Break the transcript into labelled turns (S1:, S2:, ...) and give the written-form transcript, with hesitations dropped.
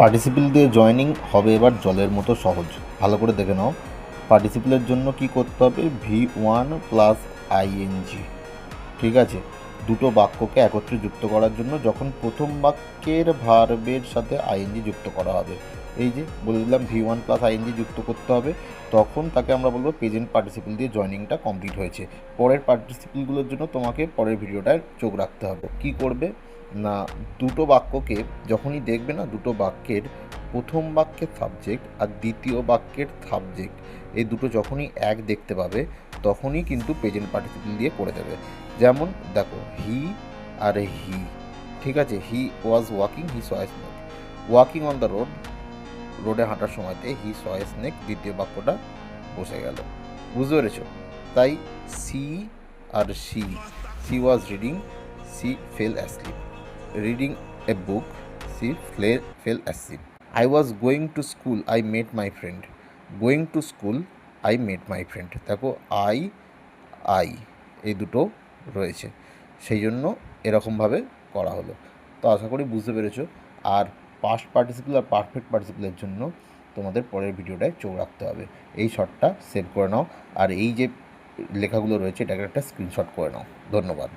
S1: Participle দিয়ে joining হবে এবার জলের মতো সহজ। ভালো করে দেখে নাও। পার্টিসিপেলের জন্য কি করতে হবে? V1 plus ING. ঠিক আছে, দুটো বাক্যকে একত্রে যুক্ত করার জন্য যখন প্রথম বাক্যের ভার্বের সাথে আইএনজি যুক্ত করা হবে, এই যে বলে দিলাম V1 প্লাস আইএনজি যুক্ত করতে হবে, তখন তাকে আমরা বলবো প্রেজেন্ট পার্টিসিপেল দিয়ে জয়েনিংটা কমপ্লিট হয়েছে। পরের পার্টিসিপেলগুলোর জন্য তোমাকে পরের ভিডিওটায় চোখ রাখতে হবে। কি করবে না, দুটো বাক্যকে যখনই দেখবে না, দুটো বাক্যের প্রথম বাক্যের সাবজেক্ট আর দ্বিতীয় বাক্যের সাবজেক্ট এই দুটো যখনই এক দেখতে পাবে, তখনই কিন্তু প্রেজেন্ট পার্টিসিপেল দিয়ে করে দেবে। যেমন দেখো, হি আর হি, ঠিক আছে, he was walking, he saw a snake. Walking on the road, রোডে হাঁটার সময়তে হি স এ স্নেক, দ্বিতীয় বাক্যটা বসে গেল। বুঝতে পেরেছ? তাই সি আর she was reading, she fell asleep. Reading a book, she fell asleep. I was going to school, I met my friend. Going to school, I met my friend. দেখো, I এই দুটো রয়েছে, সেই জন্য এরকমভাবে করা হলো। তো আশা করি বুঝতে পেরেছো। আর পাস্ট পার্টিসিপেল আর পারফেক্ট পার্টিসিপেলের জন্য তোমাদের পরের ভিডিওটায় চোখ রাখতে হবে। এই শর্টটা সেভ করে নাও, আর এই যে লেখাগুলো রয়েছে এটাকে একটা স্ক্রিনশট করে নাও। ধন্যবাদ।